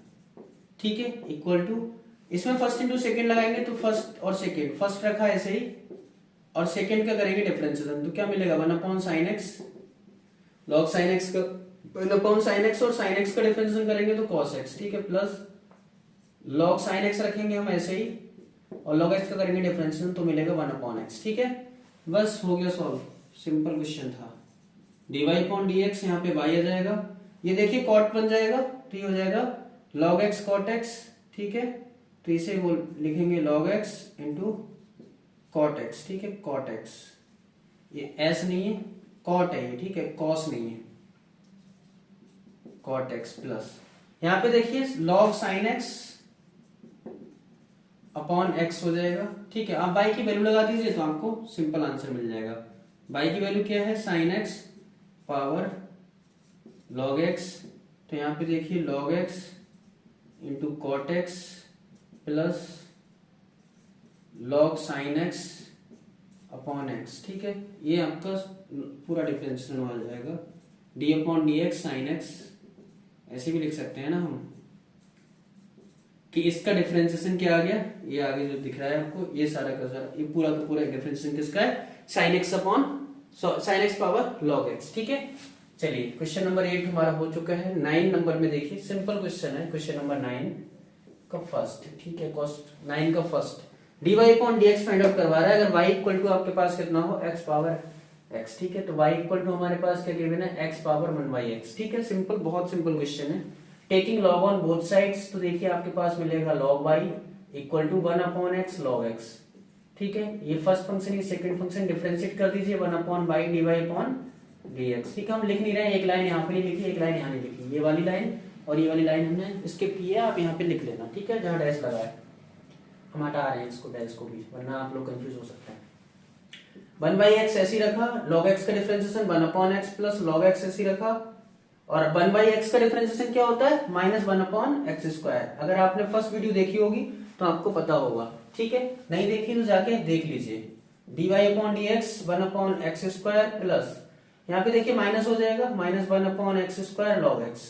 S1: ठीक है। इक्वल टू, इसमें फर्स्ट इंटू सेकेंड लगाएंगे तो फर्स्ट और सेकेंड, फर्स्ट रखा ऐसे ही और सेकेंड का करेंगे डिफरेंशिएशन, तो क्या मिलेगा 1/sin x, log sin x का 1/sin x और sin x का डिफरेंशिएशन करेंगे तो cos x, ठीक है, प्लस log sin x रखेंगे हम ऐसे ही और log x का करेंगे डिफरेंशिएशन तो मिलेगा 1/x, ठीक है। बस हो गया सॉल्व, सिंपल क्वेश्चन था। dy अपॉन dx, यहाँ पे y आ जाएगा, ये देखिए cot बन जाएगा तो ये हो जाएगा log x cot x, ठीक है। तो इसे वो लिखेंगे log x into cot x, ठीक है, cot x, ये s नहीं है cot है ये, ठीक है, cos नहीं है, cot x प्लस यहाँ पे देखिए log sin x upon x हो जाएगा, ठीक है। आप y की वैल्यू लगा दीजिए तो आपको सिंपल आंसर मिल जाएगा। y की वैल्यू क्या है, sin x power log x, तो यहाँ पे देखिए log x into cot x plus log sin x upon x, ठीक है। ये आपका पूरा डिफरेंशिएशन हो जाएगा, d upon dx sin x, ऐसे भी लिख सकते हैं ना हम कि इसका डिफरेंशिएशन क्या आ गया, ये आगे जो दिख रहा है आपको, ये सारा का सारा, ये पूरा का पूरा डिफरेंशिएशन किसका है, sin x upon sin x power log x, ठीक है। चलिए क्वेश्चन नंबर 8 हमारा हो चुका है। 9 नंबर में देखिए सिंपल क्वेश्चन है, क्वेश्चन नंबर 9 का फर्स्ट, ठीक है, कॉस्ट 9 का first, dy upon dx find out करवा रहा है। अगर y इक्वल टू आपके पास कितना हो x पावर x, ठीक है, तो y इक्वल टू हमारे पास क्या गिवन है, x पावर 1/x, ठीक है। सिंपल, बहुत सिंपल क्वेश्चन है। Taking log on both sides, तो देखिए आपके पास मिलेगा log y equal to 1/x log x, ठीक है। ये फर्स्ट फंक्शन, ये सेकंड फंक्शन डिफरेंशिएट कर दीजिए 1/y dy अपॉन dx। ठीक है, हम लिख नहीं रहे हैं, एक लाइन यहाँ पे नहीं लिखी, एक लाइन यहाँ नहीं लिखी, ये वाली लाइन और ये वाली लाइन हमने स्किप की है, आप यहाँ पे लिख लेना। ठीक है, जहाँ डैश लगा है हम हटा रहे हैं इसको, डैश को भी, वरना आप लोग कंफ्यूज हो सकते हैं। 1/x ऐसी रखा, log x का differentiation 1/x plus log x ऐसी रखा, और 1/x का डिफरेंशिएशन क्या होता है -1/x²। अगर आपने फर्स्ट वीडियो देखी होगी तो आपको पता होगा। ठीक है, नहीं देखी तो जाके देख लीजिए। dy upon dx 1/x² plus, यहाँ पे देखिए माइनस हो जाएगा -1/x² log x।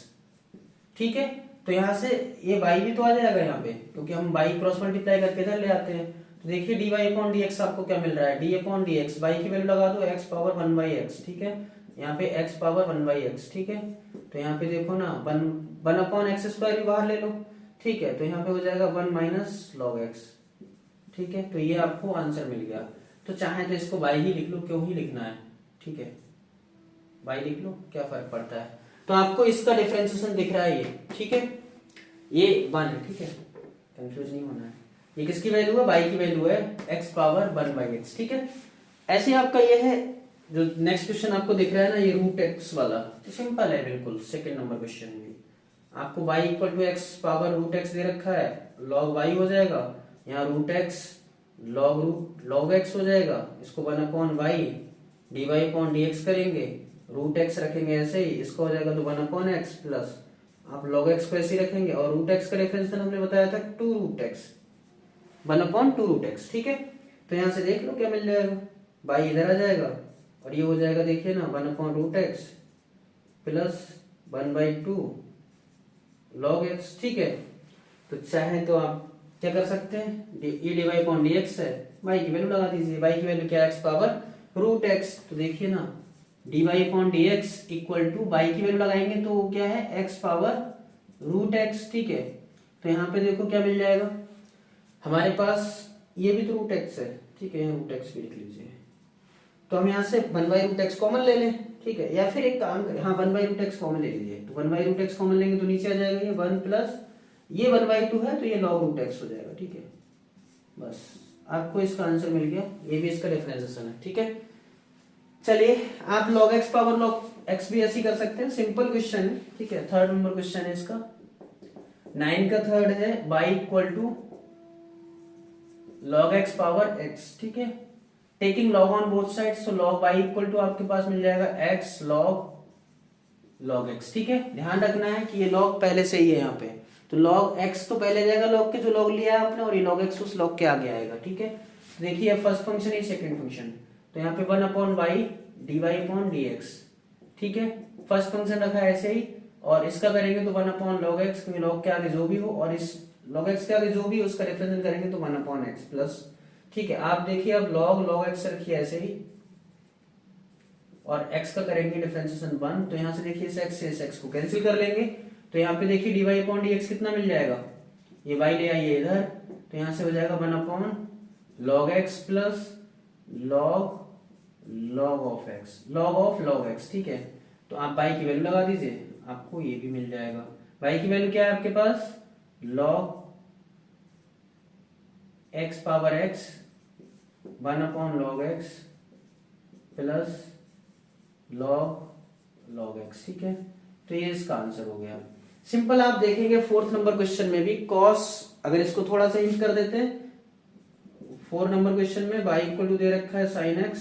S1: ठीक है, तो यहाँ से ये y भी तो आ जाएगा यहाँ पे, क्योंकि हम y क्रॉस मल्टीप्लाई करके इधर ले आते हैं। तो देखिए dy अपॉन dx आपको क्या मिल रहा है, d अपॉन dx, y की वैल्यू लगा दो x पावर 1/x। ठीक है, यहाँ पे x पावर 1/x। ठीक है, तो यहाँ पे देखो ना 1/x² भी बाहर ले लो। ठीक है, तो यहाँ पे हो जाएगा 1 माइनस log x। ठीक है, तो ये आपको आंसर मिल गया। तो चाहे तो इसको y ही लिख लो, क्यों ही लिखना है। ठीक है, y लिख लो, क्या फर्क पड़ता है। तो आपको इसका डिफरेंशिएशन दिख रहा है ये। ठीक है, ये 1 है। ठीक है, कंफ्यूज नहीं होना है। ये किसकी वैल्यू है, y की वैल्यू है x पावर 1/x। ठीक है, ऐसे आपका ये है जो नेक्स्ट क्वेश्चन आपको दिख रहा है ना, ये √x वाला, तो सिंपल है बिल्कुल। सेकंड नंबर क्वेश्चन में आपको y equal to x power √x दे रखा है, log y हो जाएगा, यहाँ √x log x हो जाएगा, इसको 1/y dy अपॉन dx करेंगे, √x रखेंगे ऐसे ही, इसको हो जाएगा तो 1/x प्लस आप log x को ऐसे ही रखेंगे, और √x का डिफरेंशिएशन हमने बताया था 2√x 1/2√x। ठीक है, तो यहाँ से देख लो क्या मिल जाएगा, y इधर आ जाएगा और ये हो जाएगा देखिए ना 1/√x प्लस 1/2 log x। ठीक है, तो चाहे तो आप क्या कर सकते हैं, ये dy अपॉन dx है, y की वैल्यू लगा दीजिए, y की वैल्यू क्या है x पावर √x। तो देखिए ना dy upon dx equal to y की वैल्यू लगाएंगे तो वो क्या है x पावर √x। ठीक है, तो यहाँ पे देखो क्या मिल जाएगा हमारे पास, ये भी तो √x है। ठीक है, यहाँ √x भी लिख लीजिए, तो हम यहाँ से 1/√x कॉमन ले लें। ठीक है, या फिर एक काम करें, हाँ 1/√x कॉमन ले लीजिए, तो 1/√x कॉमन लेंगे तो नीचे आ जाएगा ये 1 प्लस ये 1/2 है, तो ये log √x हो जाएगा। ठीक है, बस आपको इसका आंसर मिल गया, ये भी इसका डिफरेंशिएशन है। ठीक है, चलिए आप log x power log x भी ऐसे कर सकते हैं, सिंपल क्वेश्चन है। ठीक है, थर्ड नंबर क्वेश्चन है इसका, 9 का थर्ड है, y equal to log x power x। ठीक है, taking log on both sides, तो log y इक्वल टू आपके पास मिल जाएगा x log x। ठीक है, ध्यान रखना है कि ये log पहले से ही है यहाँ पे, तो log x तो पहले जाएगा log के, जो log लिया है आपने, और ये log x उस log के आगे आएगा। ठीक है, देखिए फर्स्ट फंक्शन है, सेकंड फंक्शन, तो यहाँ पे 1/y dy अपॉन dx। ठीक है, फर्स्ट फंक्शन रखा है ऐसे ही, और इसका करेंगे तो 1/log x, क्योंकि log के आगे जो भी हो, और इस log x के आगे जो भी हो उसका रिप्रेजेंट करेंगे तो 1/x प्लस। ठीक है, आप देखिए अब log x रखिए ऐसे ही, और x का करेंगे डिफरेंशिएशन 1, तो यहाँ से देखिए इस x से इस x को कैंसिल कर लेंगे, तो यहाँ पे देखिए dy अपॉन dx कितना मिल जाएगा, ये y ले आइए इधर, तो यहाँ से हो जाएगा 1/log x plus log of log x। ठीक है, तो आप y की वैल्यू लगा दीजिए, आपको ये भी मिल जाएगा। y की वैल्यू क्या है आपके पास, log x power x 1/log x plus log x। ठीक है, तो ये इसका आंसर हो गया। सिंपल आप देखेंगे फोर्थ नंबर क्वेश्चन में भी cos, अगर इसको थोड़ा सा हिंट कर देते हैं, 4 नंबर क्वेश्चन में y इक्वल टू दे रखा है sin x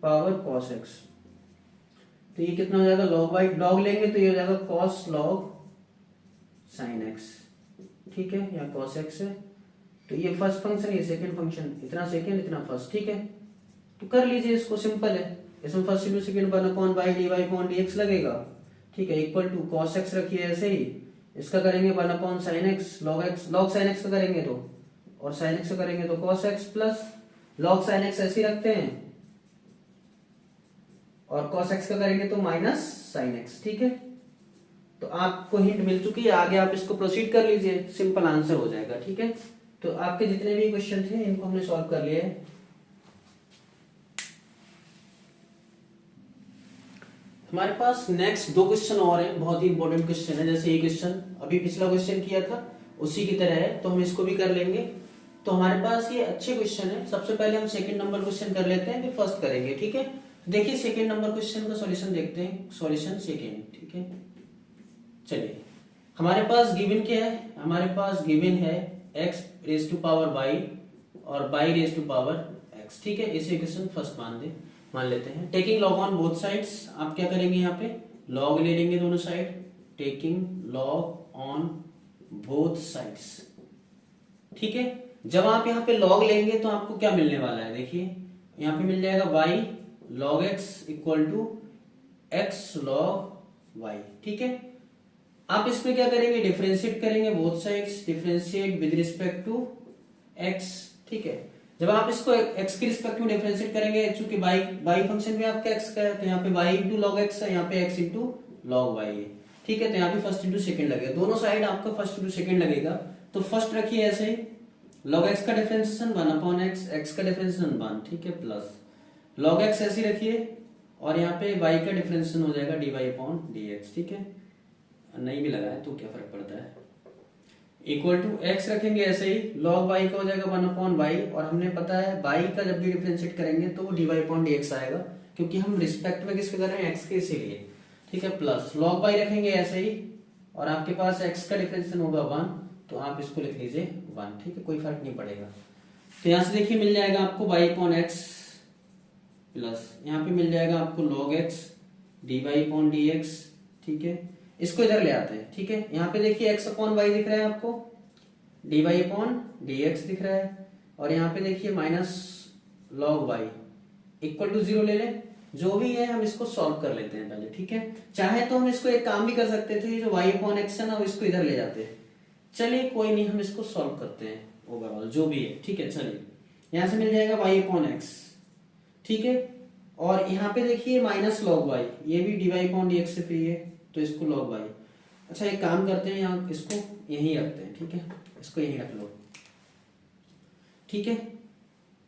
S1: power cos x, तो ये कितना हो जाएगा log y, log लेंगे तो ये हो जाएगा cos log sin x। ठीक है, या cos x है, तो ये फर्स्ट फंक्शन, ये सेकंड फंक्शन, इतना सेकंड इतना फर्स्ट। ठीक है, तो कर लीजिए इसको, सिंपल है, इसमें first into second 1/y dy upon dx लगेगा। ठीक है, इक्वल टू cos x रखिए ऐसे ही, इसका करेंगे 1/sin x log sin x का करेंगे तो, और sin x का करेंगे तो cos x plus log sin x ऐसे ही रखते हैं, और cos x का करेंगे तो माइनस sin x। ठीक है, तो आपको हिंट मिल चुकी है, आगे आप इसको प्रोसीड कर लीजिए, सिंपल आंसर हो जाएगा। ठीक है, तो आपके जितने भी क्वेश्चन थे इनको हमने सॉल्व कर लिया है। हमारे पास नेक्स्ट 2 क्वेश्चन और हैं, बहुत ही इंपॉर्टेंट क्वेश्चन है। जैसे ये क्वेश्चन अभी पिछला क्वेश्चन किया था उसी की तरह है, तो हम इसको भी कर लेंगे। तो हमारे पास ये अच्छे क्वेश्चन है। सबसे पहले हम सेकंड नंबर क्वेश्चन कर लेते हैं, फिर फर्स्ट करेंगे, ठीक है। देखिए सेकंड नंबर क्वेश्चन का सॉल्यूशन देखते हैं, सॉल्यूशन सेकंड, ठीक है। चलिए हमारे पास गिवन क्या है, हमारे पास गिवन है x raise to power y और y raise to power x, ठीक है। इसे इक्वेशन फर्स्ट मान लेते हैं। Taking log on both sides, आप क्या करेंगे यहाँ पे लॉग ले लेंगे दोनों side, taking log on both sides, ठीक है। जब आप यहाँ पे लॉग लेंगे तो आपको क्या मिलने वाला है, देखिए यहाँ पे मिल जाएगा y log x equal to x log y, ठीक है। आप इसमें क्या करेंगे, डिफरेंशिएट करेंगे both sides, differentiate with respect to x, ठीक है। जब आप इसको x के रिस्पेक्ट में डिफरेंशिएट करेंगे, चूंकि y फंक्शन भी आपका x का है, तो यहाँ पे y इंटू लॉग x है, यहाँ पे x इंटू लॉग y है, ठीक है। तो यहाँ पे फर्स्ट इंटू सेकंड लगेगा, दोनों साइड आपका फर्स्ट इंटू सेकंड लगेगा। तो फर्स्ट रखिए ऐसे ही, log x का डिफरेंशिएशन 1 अपॉन x, x का डिफरेंशिएशन 1, ठीक है, प्लस log x ऐसे ही रखिए और यहाँ पे y का डिफरेंशिएशन हो जाएगा dy अपॉन dx, ठीक है। नहीं भी लगाए तो क्या फर्क पड़ता है, इक्वल टू x रखेंगे ऐसे ही, log y का हो जाएगा 1 अपॉन y, और हमने पता है y का जब भी डिफरेंशिएट करेंगे तो वो dy अपॉन dx आएगा, क्योंकि हम रिस्पेक्ट में किसके कर रहे हैं, x के, इसीलिए, ठीक है। प्लस log y रखेंगे ऐसे ही, और आपके पास x का डिफरेंशिएशन होगा 1, तो आप इसको लिख लीजिए 1, ठीक है, कोई फर्क नहीं पड़ेगा। तो यहाँ से देखिए मिल जाएगा आपको y अपॉन x प्लस यहाँ पे मिल जाएगा आपको log x dy upon dx, ठीक है। इसको इधर ले आते हैं, ठीक है। यहाँ पे देखिए x अपॉन y दिख रहा है आपको, dy अपॉन dx दिख रहा है, और यहाँ पे देखिए minus log y equal to 0 ले लें। जो भी है हम इसको सॉल्व कर लेते हैं पहले, ठीक है। चाहे तो हम इसको एक काम भी कर सकते थे, जो y अपॉन x है ना, वो इसको इधर ले जाते हैं। चलिए कोई नहीं, हम इसको सॉल्व करते हैं ओवरऑल जो भी है, ठीक है। चलिए यहाँ से मिल जाएगा y अपॉन x, ठीक है, और यहाँ पे देखिए माइनस log y, ये भी dy अपॉन dx से फ्री है, तो इसको log y। अच्छा एक काम करते हैं, यहाँ इसको यहीं रखते हैं, ठीक है, इसको यहीं रख लो, ठीक है।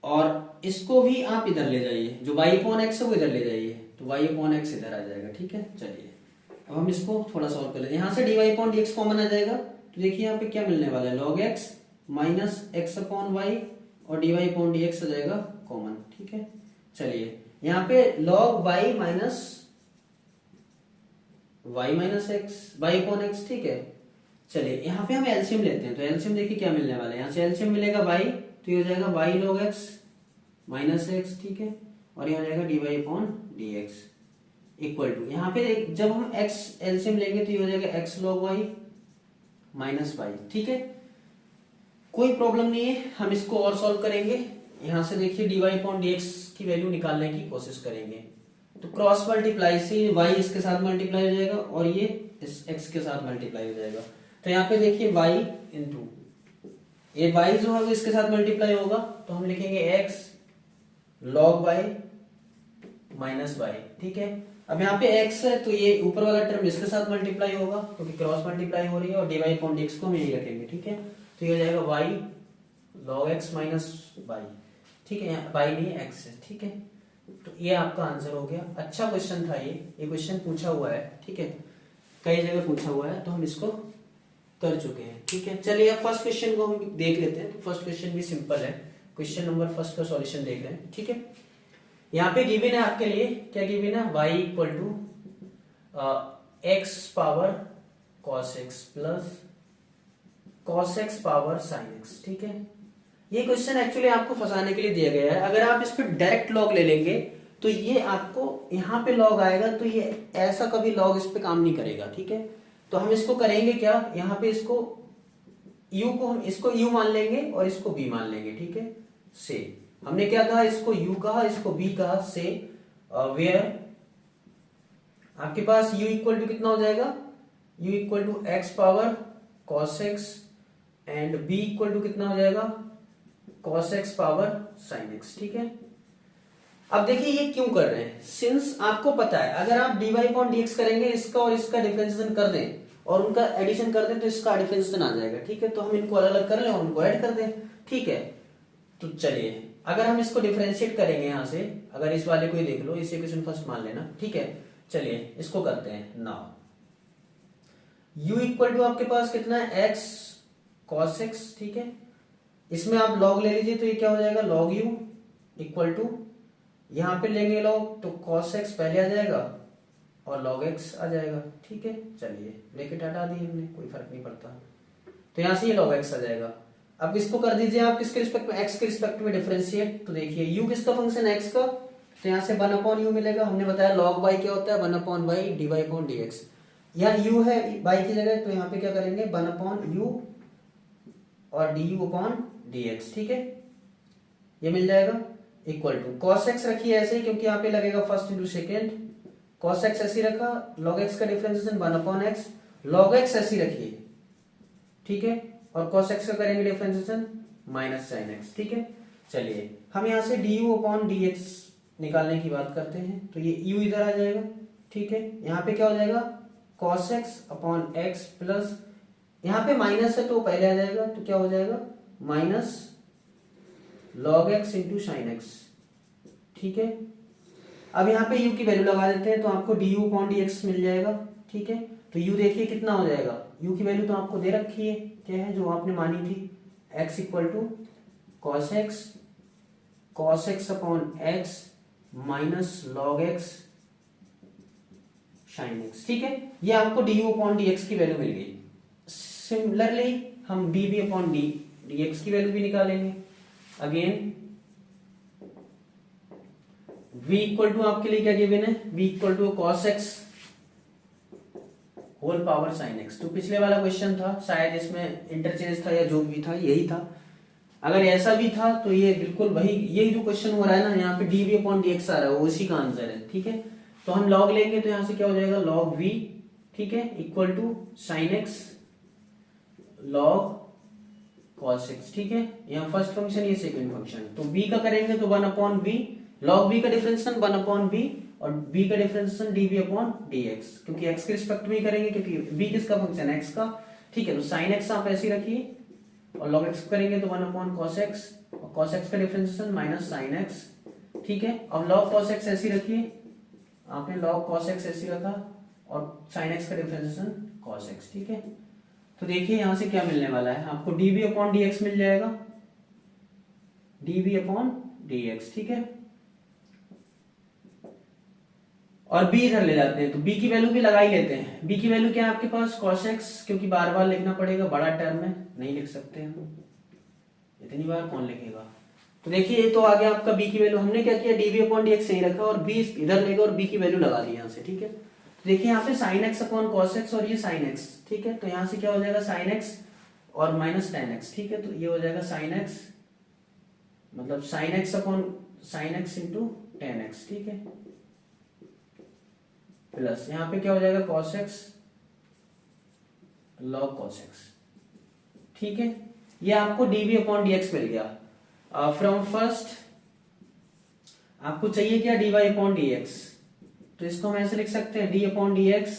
S1: और इसको भी आप इधर ले जाइए, जो y अपॉन x है वो इधर ले जाइए, तो y अपॉन x इधर आ जाएगा, ठीक है। चलिए अब हम इसको थोड़ा सॉल्व कर लेते हैं। यहाँ से dy अपॉन dx कॉमन आ जाएगा, तो देखिए यहाँ पे क्या मिलने वाला है, log x minus x upon y, और dy अपॉन dx आ जाएगा कॉमन, ठीक है। चलिए यहाँ पे log y minus y upon x, ठीक है। चलिए यहाँ पे हम एलसीएम लेते हैं, तो एलसीएम देखिए क्या मिलने वाला है, यहाँ से एलसीएम मिलेगा y, तो ये हो जाएगा y log x minus x, ठीक है, और ये हो जाएगा dy upon dx equal to, यहाँ पे जब हम x एलसीएम लेंगे तो ये हो जाएगा x log y minus y, ठीक है। कोई प्रॉब्लम नहीं है, हम इसको और सॉल्व करेंगे। यहाँ से देखिए dy अपॉन dx की वैल्यू निकालने की कोशिश करेंगे, तो क्रॉस मल्टीप्लाई से y इसके साथ मल्टीप्लाई हो जाएगा और ये इस x के साथ मल्टीप्लाई हो जाएगा। तो यहाँ पे देखिए y इंटू ये y जो है वो इसके साथ मल्टीप्लाई होगा, तो हम लिखेंगे x log y minus y, ठीक है। अब यहाँ पे x है तो ये ऊपर वाला टर्म इसके साथ मल्टीप्लाई होगा, क्योंकि क्रॉस मल्टीप्लाई हो रही है, और dy अपॉन dx को हम यही रखेंगे, ठीक है। तो ये हो जाएगा y log x minus y, ठीक है, y नहीं x है, ठीक है। तो ये आपका आंसर हो गया। अच्छा क्वेश्चन था ये क्वेश्चन पूछा हुआ है, ठीक है, कई जगह पूछा हुआ है, तो हम इसको कर चुके हैं, ठीक है। चलिए अब फर्स्ट क्वेश्चन को हम देख लेते हैं। तो फर्स्ट क्वेश्चन भी सिंपल है, क्वेश्चन नंबर फर्स्ट का सॉल्यूशन देख रहे हैं, ठीक है। यहाँ पे गिवन है आपके लिए, क्या गिवन है, y equal to x power cos x plus cos x power sin x, ठीक है। ये क्वेश्चन एक्चुअली आपको फंसाने के लिए दिया गया है। अगर आप इस पे डायरेक्ट लॉग ले लेंगे तो ये आपको यहाँ पे लॉग आएगा, तो ये ऐसा कभी लॉग इस पे काम नहीं करेगा, ठीक है। तो हम इसको करेंगे क्या, यहाँ पे इसको u को हम इसको u मान लेंगे और इसको b मान लेंगे, ठीक है। से हमने क्या कहा, इसको u कहा, इसको b कहा, से वेयर आपके पास u इक्वल टू कितना हो जाएगा, u equal to x power cos x and b equal to कितना हो जाएगा cos x power sin x, ठीक है। अब देखिए ये क्यों कर रहे हैं, सिंस आपको पता है अगर आप dy अपॉन dx करेंगे, इसका और इसका डिफरेंशिएशन कर दें और उनका एडिशन कर दें तो इसका डिफरेंशिएशन आ जाएगा, ठीक है। तो हम इनको अलग अलग कर लें और उनको ऐड कर दें, ठीक है। तो चलिए अगर हम इसको डिफरेंशिएट करेंगे, यहाँ से अगर इस वाले को ही देख लो, इस इक्वेशन फर्स्ट मान लेना, ठीक है। चलिए इसको करते हैं नाउ, u इक्वल टू आपके पास कितना है x cos x, ठीक है, इसमें आप लॉग ले लीजिए तो ये क्या हो जाएगा, लॉग यू इक्वल टू, यहाँ पे लेंगे लॉग तो cos x पहले आ जाएगा और log x आ जाएगा। ठीक है, चलिए ब्रैकेट हटा दी हमने, कोई फर्क नहीं पड़ता, तो यहाँ से ये log x आ जाएगा। अब इसको कर दीजिए आप किसके रिस्पेक्ट में, x के रिस्पेक्ट में डिफरेंशिएट। तो देखिए u किसका फंक्शन है, x का, तो यहाँ से 1/u मिलेगा। हमने बताया log y क्या होता है, 1/y dy/dx। यहाँ u है y की जगह, तो यहाँ पे क्या करेंगे 1/u और du/dx। ठीक है, ये मिल जाएगा इक्वल टू cos x रखिए ऐसे ही, क्योंकि यहाँ पे लगेगा first into second, cos x ऐसे रखा, log x का डिफरेंशिएशन 1/x, log x ऐसे रखिए। ठीक है, और cos x का करेंगे डिफरेंशिएशन माइनस sin x। ठीक है, चलिए हम यहाँ से du/dx निकालने की बात करते हैं, तो ये u इधर आ जाएगा। ठीक है, यहाँ पे क्या हो जाएगा cos x/x प्लस, यहाँ पे माइनस है तो पहले आ जाएगा, तो क्या हो जाएगा minus log x into sine x. ठीक है, अब यहाँ पे u की वैल्यू लगा देते हैं तो आपको du/dx मिल जाएगा। ठीक है, तो u देखिए कितना हो जाएगा, u की वैल्यू तो आपको दे रखी है, क्या है जो आपने मानी थी, x equal to cos x/x minus log x sin x। ठीक है, ये आपको du/dx की वैल्यू मिल गई। सिमिलरली हम dv/dx की वैल्यू भी निकालेंगे। अगेन v इक्वल टू आपके लिए क्या गिवन है, v equal to cos x whole power sin x। तो पिछले वाला क्वेश्चन था, शायद इसमें इंटरचेंज था या जो भी था यही था। अगर ऐसा भी था तो ये बिल्कुल वही, यही जो क्वेश्चन हो रहा है ना, यहाँ पे dv/dx आ रहा है, वो उसी का आंसर है। ठीक है, तो हम log लेंगे तो यहाँ से क्या हो जाएगा log v, ठीक है, equal to sin x log cos x। ठीक है, यहाँ फर्स्ट फंक्शन, ये सेकंड फंक्शन, तो b का करेंगे तो 1/v, log b का डिफरेंशिएशन 1/b और b का डिफरेंशिएशन dv/dx, क्योंकि x के रिस्पेक्ट में ही करेंगे, क्योंकि b किसका फंक्शन है, x का। ठीक है, तो sin x आप ऐसे ही रखिए और log x करेंगे तो 1/cos x और cos x का डिफरेंशिएशन माइनस sin x। ठीक है, अब log cos x ऐसे ही रखिए, आपने log cos x ऐसे रखा और sin x का डिफरेंशिएशन cos x। ठीक है, तो देखिए यहां से क्या मिलने वाला है आपको, dv/dx मिल जाएगा, dv/dx। ठीक है, और b इधर ले जाते हैं तो b की वैल्यू भी लगा ही लेते हैं। b की वैल्यू क्या है आपके पास cos x, क्योंकि बार बार लिखना पड़ेगा, बड़ा टर्म है नहीं लिख सकते हम, इतनी बार कौन लिखेगा। तो देखिए ये तो आ गया आपका b की वैल्यू, हमने क्या किया dv/dx सही रखा और b इधर लेगा और b की वैल्यू लगा दी यहाँ से। ठीक है, तो देखिए यहाँ पे sin x/cos x और ये sin x। ठीक है, तो यहाँ से क्या हो जाएगा sin x और माइनस tan x। ठीक है, तो ये हो जाएगा sin x, मतलब sin x into tan x। ठीक है, प्लस यहाँ पे क्या हो जाएगा cos x log cos x। ठीक है, ये आपको dv/dx मिल गया। फ्रॉम फर्स्ट आपको चाहिए क्या dy/dx, तो इसको हम ऐसे लिख सकते हैं d/dx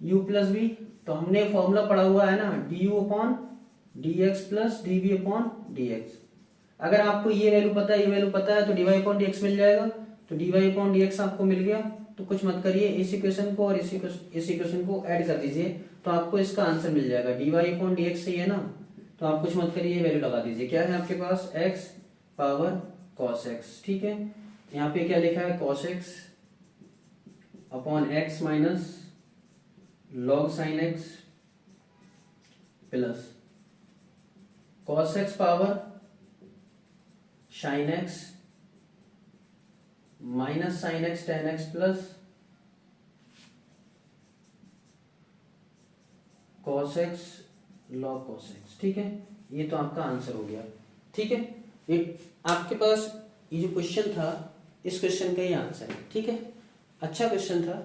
S1: u प्लस v। तो हमने फॉर्मूला पढ़ा हुआ है ना, du/dx प्लस dv/dx। अगर आपको ये वैल्यू पता है, ये वैल्यू पता है, तो dy/dx मिल जाएगा। तो dy/dx आपको मिल गया, तो कुछ मत करिए, इस इक्वेशन को और इस इक्वेशन को ऐड कर दीजिए तो आपको इसका आंसर मिल जाएगा। dy/dx सही है ना, तो आप कुछ मत करिए, वैल्यू लगा दीजिए। क्या है आपके पास x पावर cos x। ठीक है, यहाँ पे क्या लिखा है cos x upon x minus log sin x plus cos x power sin x minus sin x tan x plus cos x log cos x। ठीक है, ये तो आपका आंसर हो गया। ठीक है, ये आपके पास ये जो क्वेश्चन था, इस क्वेश्चन का ही आंसर है। ठीक है, अच्छा क्वेश्चन था।